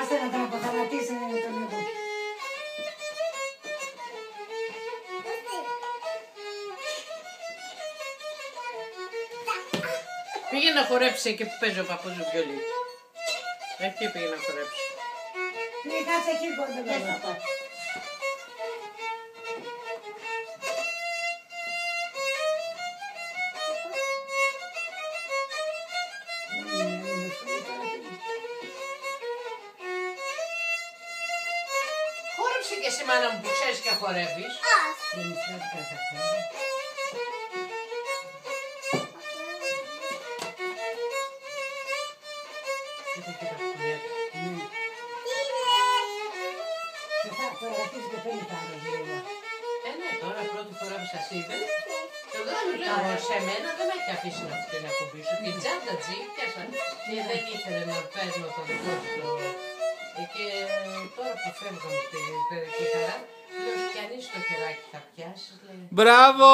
Άστε να τον αποθανατήσει τον εγώ. Πήγε να χορέψει εκεί που παίζει ο παππούς του βιολί. Εκεί πήγε να χορέψει. Πήγε κάτσε εκεί κοντά. Χόρεψε και εσύ μάνα μου που ξέρεις και χορεύεις. Ναι, τώρα πρώτη φορά που σας είδε. Εγώ σου λέω, σε μένα δεν με έχει αφήσει να την εκπομπή σου. Την τσάντα πιάσα και δεν ήθελε να παίρνω το δικό του. Και τώρα που φεύγω με τη χαρά, λέω, κι αν είσαι το χεράκι θα πιάσεις, λέει. Μπράβο!